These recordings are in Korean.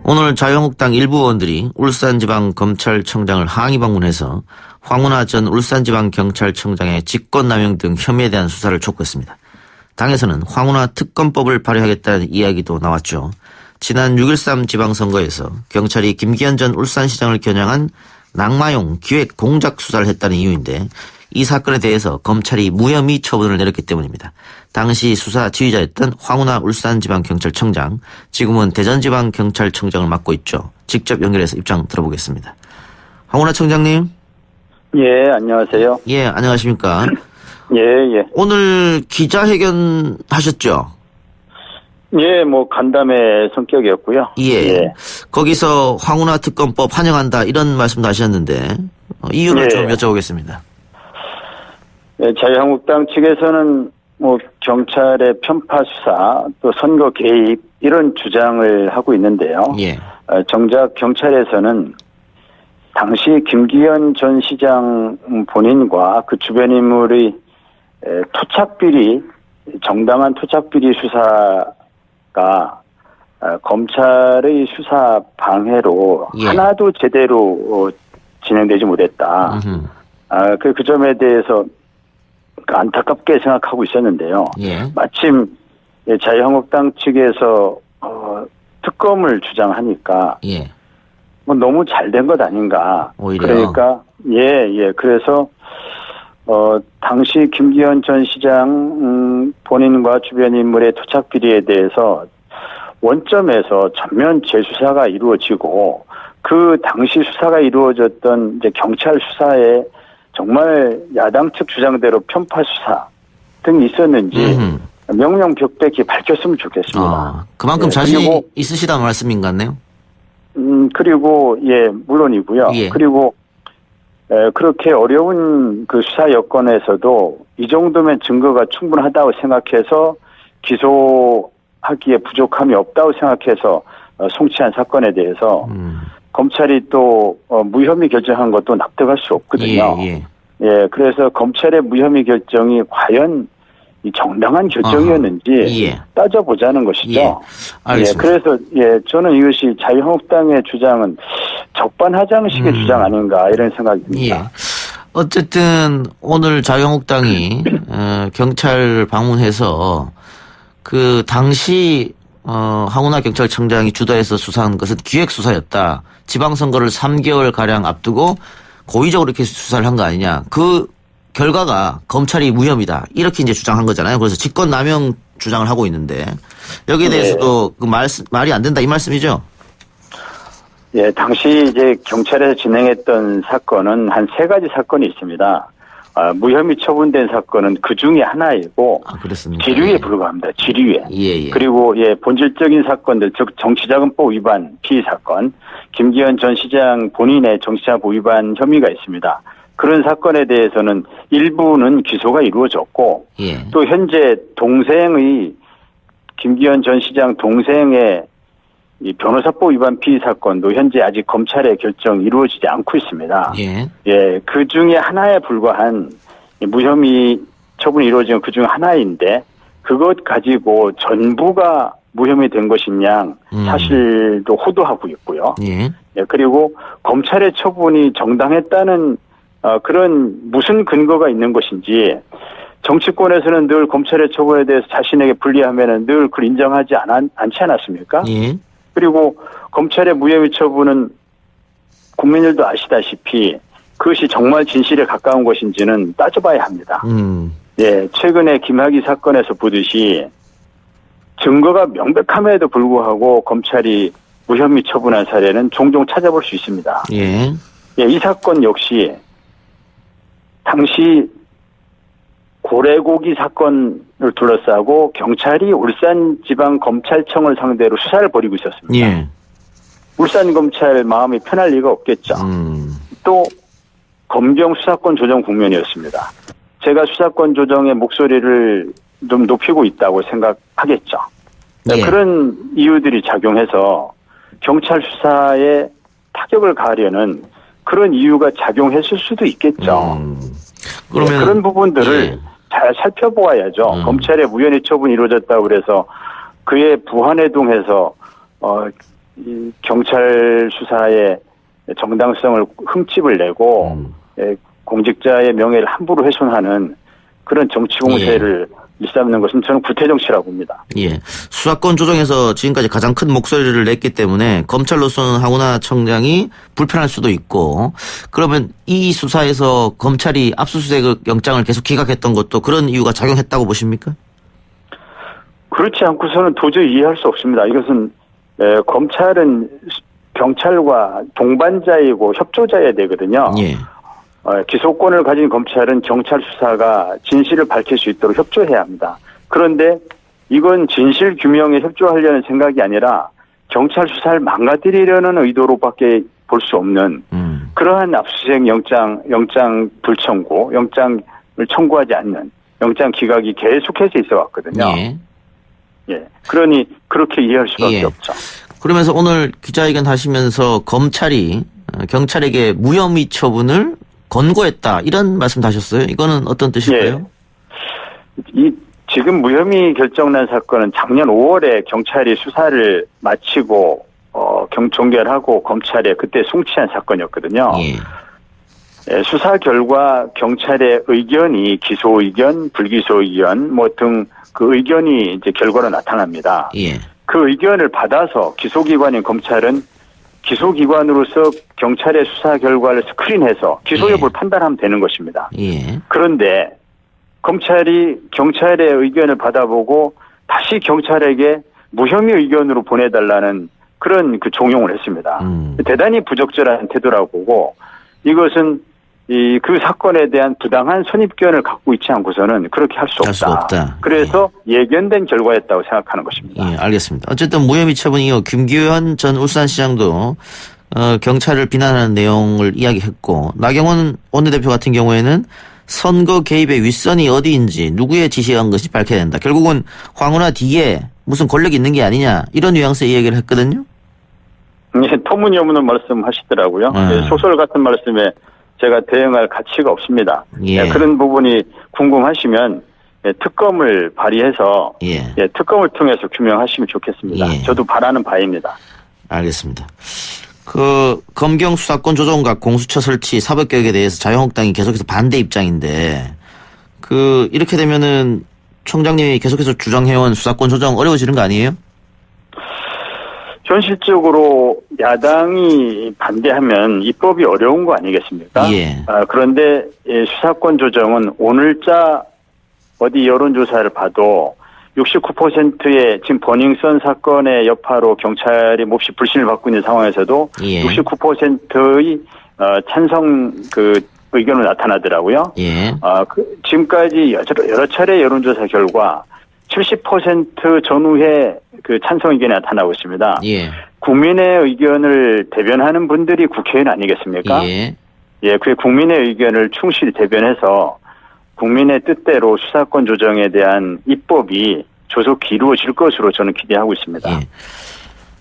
오늘 자유한국당 일부 의원들이 울산지방검찰청장을 항의 방문해서 황운하 전 울산지방경찰청장의 직권남용 등 혐의에 대한 수사를 촉구했습니다. 당에서는 황운하 특검법을 발의하겠다는 이야기도 나왔죠. 지난 6.13 지방선거에서 경찰이 김기현 전 울산시장을 겨냥한 낙마용 기획 공작 수사를 했다는 이유인데 이 사건에 대해서 검찰이 무혐의 처분을 내렸기 때문입니다. 당시 수사 지휘자였던 황운하 울산지방경찰청장, 지금은 대전지방경찰청장을 맡고 있죠. 직접 연결해서 입장 들어보겠습니다. 황운하 청장님. 예, 안녕하세요. 예, 안녕하십니까. 예. 오늘 기자회견 하셨죠? 예, 간담회 성격이었고요. 예. 거기서 황운하 특검법 환영한다 이런 말씀도 하셨는데 이유를 좀 여쭤보겠습니다. 예, 자유한국당 측에서는 경찰의 편파 수사 또 선거 개입 이런 주장을 하고 있는데요. 예. 정작 경찰에서는 당시 김기현 전 시장 본인과 그 주변 인물의 토착비리, 정당한 토착비리 수사가 검찰의 수사 방해로 하나도 제대로 진행되지 못했다. 그 점에 대해서 안타깝게 생각하고 있었는데요. 마침 자유한국당 측에서 특검을 주장하니까 너무 잘된 것 아닌가. 오히려. 그러니까 그래서 당시 김기현 전 시장 본인과 주변 인물의 토착 비리에 대해서 원점에서 전면 재수사가 이루어지고 그 당시 수사가 이루어졌던 이제 경찰 수사에 정말 야당 측 주장대로 편파 수사 등이 있었는지 명명백백히 밝혔으면 좋겠습니다. 그만큼 자신이 있으시다는 말씀인 것 같네요. 그리고 물론이고요. 그리고 그렇게 어려운 그 수사 여건에서도 이 정도면 증거가 충분하다고 생각해서 기소하기에 부족함이 없다고 생각해서 송치한 사건에 대해서 검찰이 또 무혐의 결정한 것도 납득할 수 없거든요. 그래서 검찰의 무혐의 결정이 과연 이 정당한 결정이었는지 따져보자는 것이죠. 알겠습니다. 그래서 저는 이것이 자유한국당의 주장은 적반하장식의 주장 아닌가 이런 생각입니다. 어쨌든 오늘 자유한국당이 경찰 방문해서 그 당시 황운하 경찰청장이 주도해서 수사한 것은 기획수사였다. 지방선거를 3개월 가량 앞두고 고의적으로 이렇게 수사를 한 거 아니냐. 그 결과가 검찰이 무혐의다. 이렇게 이제 주장한 거잖아요. 그래서 직권남용 주장을 하고 있는데 여기에 대해서도 그 말이 안 된다 이 말씀이죠? 당시 이제 경찰에서 진행했던 사건은 한 3가지 사건이 있습니다. 무혐의 처분된 사건은 그 중에 하나이고 지류에 불과합니다. 지류에. 그리고 본질적인 사건들, 즉 정치자금법 위반 피의 사건, 김기현 전 시장 본인의 정치자금법 위반 혐의가 있습니다. 그런 사건에 대해서는 일부는 기소가 이루어졌고 또 현재 동생의 김기현 전 시장 동생의 이 변호사법 위반 피의 사건도 현재 아직 검찰의 결정이 이루어지지 않고 있습니다. 그 중에 하나에 불과한 무혐의 처분이 이루어진 그 중 하나인데 그것 가지고 전부가 무혐의 된 것이냐 사실도 호도하고 있고요. 그리고 검찰의 처분이 정당했다는 그런 무슨 근거가 있는 것인지 정치권에서는 늘 검찰의 처분에 대해서 자신에게 불리하면은 늘 그걸 인정하지 않지 않았습니까? 그리고 검찰의 무혐의 처분은 국민들도 아시다시피 그것이 정말 진실에 가까운 것인지는 따져봐야 합니다. 최근에 김학의 사건에서 보듯이 증거가 명백함에도 불구하고 검찰이 무혐의 처분한 사례는 종종 찾아볼 수 있습니다. 이 사건 역시 당시 고래고기 사건을 둘러싸고 경찰이 울산지방검찰청을 상대로 수사를 벌이고 있었습니다. 울산검찰 마음이 편할 리가 없겠죠. 또 검경 수사권 조정 국면이었습니다. 제가 수사권 조정의 목소리를 좀 높이고 있다고 생각하겠죠. 그런 이유들이 작용해서 경찰 수사에 타격을 가하려는 그런 이유가 작용했을 수도 있겠죠. 그런 부분들을 잘 살펴보아야죠. 검찰의 무혐의 처분이 이루어졌다고 그래서 그에 부한해동해서 이 경찰 수사의 정당성을 흠집을 내고 공직자의 명예를 함부로 훼손하는 그런 정치 공세를 일삼는 것은 저는 구태정치라고 봅니다. 예. 수사권 조정에서 지금까지 가장 큰 목소리를 냈기 때문에 검찰로서는 황운하 청장이 불편할 수도 있고, 그러면 이 수사에서 검찰이 압수수색 영장을 계속 기각했던 것도 그런 이유가 작용했다고 보십니까? 그렇지 않고서는 도저히 이해할 수 없습니다. 이것은 검찰은 경찰과 동반자이고 협조자여야 되거든요. 예. 기소권을 가진 검찰은 경찰 수사가 진실을 밝힐 수 있도록 협조해야 합니다. 그런데 이건 진실 규명에 협조하려는 생각이 아니라 경찰 수사를 망가뜨리려는 의도로밖에 볼 수 없는 그러한 압수수색 영장 불청구, 영장을 청구하지 않는 영장 기각이 계속해서 있어 왔거든요. 예. 예. 그러니 그렇게 이해할 수밖에 없죠. 그러면서 오늘 기자회견 하시면서 검찰이 경찰에게 무혐의 처분을 권고했다, 이런 말씀도 하셨어요. 이거는 어떤 뜻일까요? 이 지금 무혐의 결정난 사건은 작년 5월에 경찰이 수사를 마치고 종결하고 검찰에 그때 송치한 사건이었거든요. 예, 수사 결과 경찰의 의견이 기소 의견, 불기소 의견 뭐 등 그 의견이 이제 결과로 나타납니다. 예. 그 의견을 받아서 기소기관인 검찰은 기소기관으로서 경찰의 수사 결과를 스크린해서 기소 여부를 판단하면 되는 것입니다. 예. 그런데 검찰이 경찰의 의견을 받아보고 다시 경찰에게 무혐의 의견으로 보내달라는 그런 그 종용을 했습니다. 대단히 부적절한 태도라고 보고, 이것은 그 사건에 대한 부당한 선입견을 갖고 있지 않고서는 그렇게 할 수 없다. 그래서 예견된 결과였다고 생각하는 것입니다. 예, 알겠습니다. 어쨌든 무혐의 처분이 김규현 전 울산시장도 경찰을 비난하는 내용을 이야기했고, 나경원 원내대표 같은 경우에는 선거 개입의 윗선이 어디인지 누구의 지시한 것이 밝혀야 된다. 결국은 황운하 뒤에 무슨 권력이 있는 게 아니냐, 이런 뉘앙스의 이야기를 했거든요. 예, 터무니없는 말씀하시더라고요. 소설 같은 말씀에 제가 대응할 가치가 없습니다. 예. 그런 부분이 궁금하시면 특검을 발의해서 특검을 통해서 규명하시면 좋겠습니다. 예. 저도 바라는 바입니다. 알겠습니다. 검경 수사권 조정과 공수처 설치 사법개혁에 대해서 자유한국당이 계속해서 반대 입장인데, 이렇게 되면은 총장님이 계속해서 주장해온 수사권 조정 어려워지는 거 아니에요? 현실적으로 야당이 반대하면 입법이 어려운 거 아니겠습니까? 예. 그런데 수사권 조정은 오늘자 어디 여론조사를 봐도 69%의 지금 버닝썬 사건의 여파로 경찰이 몹시 불신을 받고 있는 상황에서도 69%의 찬성 의견으로 나타나더라고요. 예. 지금까지 여러 차례 여론조사 결과 70% 전후에 찬성 의견이 나타나고 있습니다. 예. 국민의 의견을 대변하는 분들이 국회의원 아니겠습니까? 예. 예, 그 국민의 의견을 충실히 대변해서 국민의 뜻대로 수사권 조정에 대한 입법이 조속히 이루어질 것으로 저는 기대하고 있습니다. 예.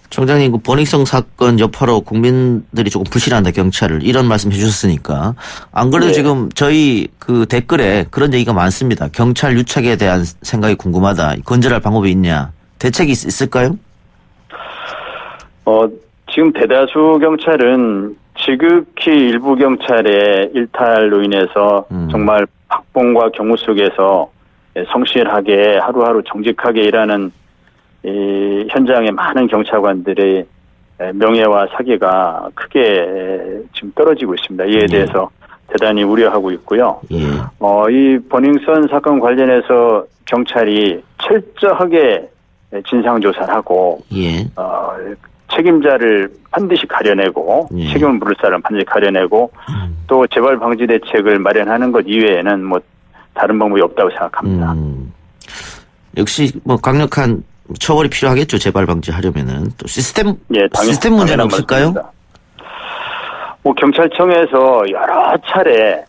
총장님, 버닝썬 사건 여파로 국민들이 조금 불신한다, 경찰을, 이런 말씀 해주셨으니까, 안 그래도 지금 저희 댓글에 그런 얘기가 많습니다. 경찰 유착에 대한 생각이 궁금하다. 건절할 방법이 있냐? 대책이 있을까요? 지금 대다수 경찰은 지극히 일부 경찰의 일탈로 인해서 정말 박봉과 경무 속에서 성실하게 하루하루 정직하게 일하는 이 현장의 많은 경찰관들의 명예와 사기가 크게 지금 떨어지고 있습니다. 이에 대해서 대단히 우려하고 있고요. 이 버닝썬 사건 관련해서 경찰이 철저하게 진상조사를 하고 책임자를 반드시 가려내고 책임을 물을 사람 반드시 가려내고 또 재발 방지 대책을 마련하는 것 이외에는 뭐 다른 방법이 없다고 생각합니다. 역시 뭐 강력한 처벌이 필요하겠죠. 재발 방지하려면은. 또 시스템 문제는 없을까요? 뭐 경찰청에서 여러 차례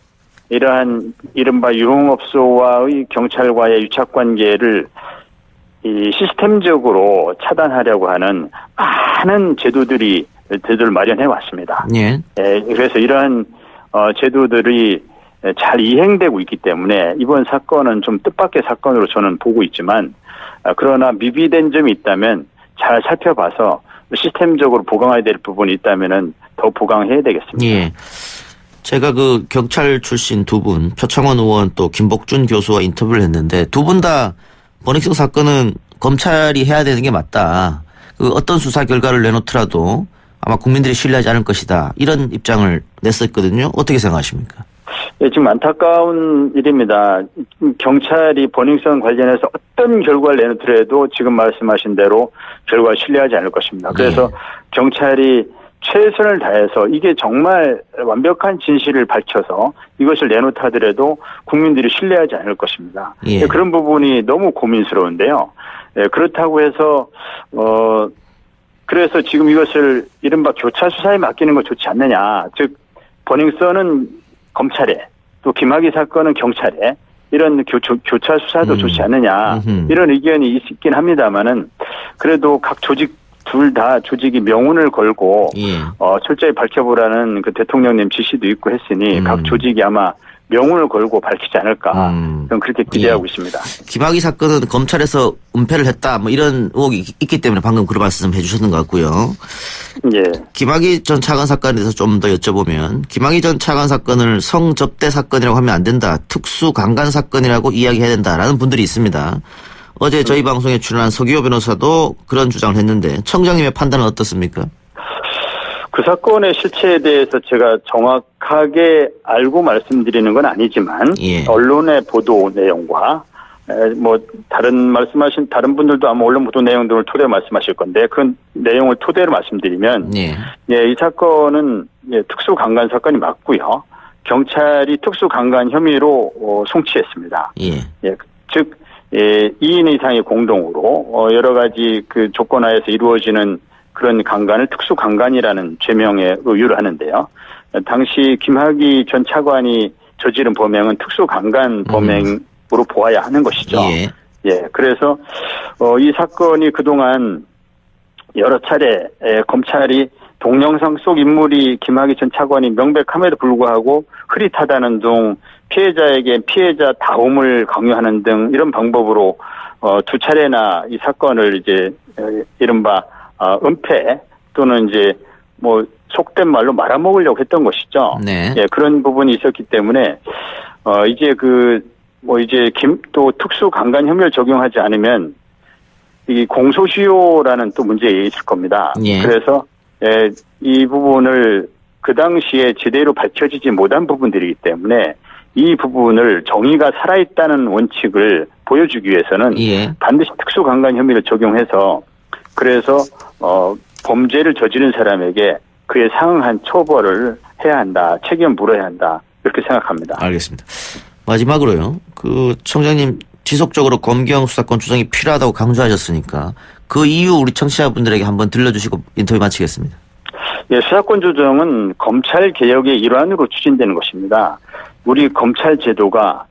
이러한 이른바 유흥업소와의 경찰과의 유착 관계를 이 시스템적으로 차단하려고 하는 많은 제도들을 마련해 왔습니다. 그래서 이러한 제도들이 잘 이행되고 있기 때문에 이번 사건은 좀 뜻밖의 사건으로 저는 보고 있지만, 그러나 미비된 점이 있다면 잘 살펴봐서 시스템적으로 보강해야 될 부분이 있다면은 더 보강해야 되겠습니다. 예. 제가 그 경찰 출신 두 분, 표창원 의원 또 김복준 교수와 인터뷰를 했는데 두 분 다 버닝썬 사건은 검찰이 해야 되는 게 맞다. 그 어떤 수사 결과를 내놓더라도 아마 국민들이 신뢰하지 않을 것이다. 이런 입장을 냈었거든요. 어떻게 생각하십니까? 예, 지금 안타까운 일입니다. 경찰이 버닝썬 관련해서 어떤 결과를 내놓더라도 지금 말씀하신 대로 결과를 신뢰하지 않을 것입니다. 그래서 경찰이 최선을 다해서 이게 정말 완벽한 진실을 밝혀서 이것을 내놓다 하더라도 국민들이 신뢰하지 않을 것입니다. 예. 그런 부분이 너무 고민스러운데요. 예, 그렇다고 해서 그래서 지금 이것을 이른바 교차 수사에 맡기는 거 좋지 않느냐. 즉 버닝썬은 검찰에 또 김학의 사건은 경찰에 이런 교차 수사도 좋지 않느냐. 이런 의견이 있긴 합니다만은 그래도 각 조직 둘 다 조직이 명운을 걸고 철저히 밝혀보라는 그 대통령님 지시도 있고 했으니 각 조직이 아마 명운을 걸고 밝히지 않을까 저는 그렇게 기대하고 있습니다. 김학의 사건은 검찰에서 은폐를 했다 뭐 이런 의혹이 있기 때문에 방금 그런 말씀 해주셨는 것 같고요. 예. 김학의 전 차관 사건에 대해서 좀 더 여쭤보면 김학의 전 차관 사건을 성접대 사건이라고 하면 안 된다. 특수 강간 사건이라고 이야기해야 된다라는 분들이 있습니다. 어제 저희 방송에 출연한 서기호 변호사도 그런 주장을 했는데 청장님의 판단은 어떻습니까? 그 사건의 실체에 대해서 제가 정확하게 알고 말씀드리는 건 아니지만 언론의 보도 내용과 뭐 다른 분들도 아마 언론 보도 내용 등을 토대로 말씀하실 건데 그런 내용을 토대로 말씀드리면 이 사건은 특수 강간 사건이 맞고요. 경찰이 특수 강간 혐의로 송치했습니다. 즉 2인 이상의 공동으로 여러 가지 그 조건 하에서 이루어지는 그런 강간을 특수 강간이라는 죄명에 의유를 하는데요. 당시 김학의 전 차관이 저지른 범행은 특수 강간 범행으로 보아야 하는 것이죠. 그래서 이 사건이 그동안 여러 차례 검찰이 동영상 속 인물이 김학의 전 차관이 명백함에도 불구하고 흐릿하다는 등 피해자에게 피해자 다움을 강요하는 등 이런 방법으로 두 차례나 이 사건을 이제 이른바 은폐 또는 이제 뭐 속된 말로 말아먹으려고 했던 것이죠. 그런 부분이 있었기 때문에 이제 또 특수 강간 혐의를 적용하지 않으면 이 공소시효라는 또 문제가 있을 겁니다. 그래서 이 부분을 그 당시에 제대로 밝혀지지 못한 부분들이기 때문에 이 부분을 정의가 살아있다는 원칙을 보여주기 위해서는 반드시 특수강간 혐의를 적용해서 그래서 범죄를 저지른 사람에게 그에 상응한 처벌을 해야 한다. 책임을 물어야 한다. 이렇게 생각합니다. 알겠습니다. 마지막으로요. 그 청장님 지속적으로 검경 수사권 조정이 필요하다고 강조하셨으니까 그 이유 우리 청취자분들에게 한번 들려주시고 인터뷰 마치겠습니다. 수사권 조정은 검찰 개혁의 일환으로 추진되는 것입니다. 우리 검찰 제도가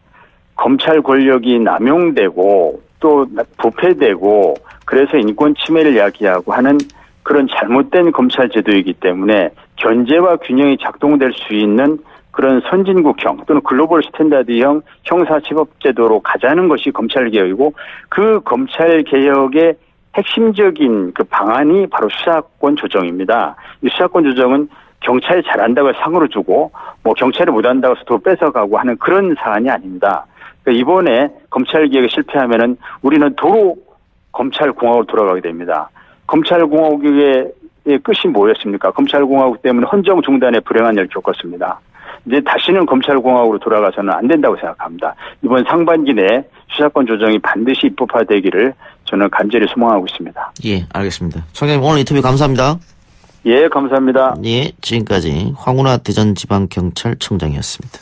검찰 권력이 남용되고 또 부패되고 그래서 인권 침해를 야기하고 하는 그런 잘못된 검찰 제도이기 때문에 견제와 균형이 작동될 수 있는 그런 선진국형 또는 글로벌 스탠다드형 형사집법제도로 가자는 것이 검찰개혁이고 그 검찰개혁의 핵심적인 그 방안이 바로 수사권 조정입니다. 이 수사권 조정은 경찰이 잘한다고 상으로 주고 뭐 경찰이 못한다고 해서 돈 뺏어가고 하는 그런 사안이 아닙니다. 그러니까 이번에 검찰개혁에 실패하면은 우리는 도로 검찰공화국으로 돌아가게 됩니다. 검찰공화국의 끝이 뭐였습니까? 검찰공화국 때문에 헌정 중단의 불행한 일을 겪었습니다. 이제 다시는 검찰공화국으로 돌아가서는 안 된다고 생각합니다. 이번 상반기 내에 수사권 조정이 반드시 입법화되기를 저는 간절히 소망하고 있습니다. 알겠습니다. 청장님 오늘 인터뷰 감사합니다. 감사합니다. 지금까지 황운하 대전지방경찰청장이었습니다.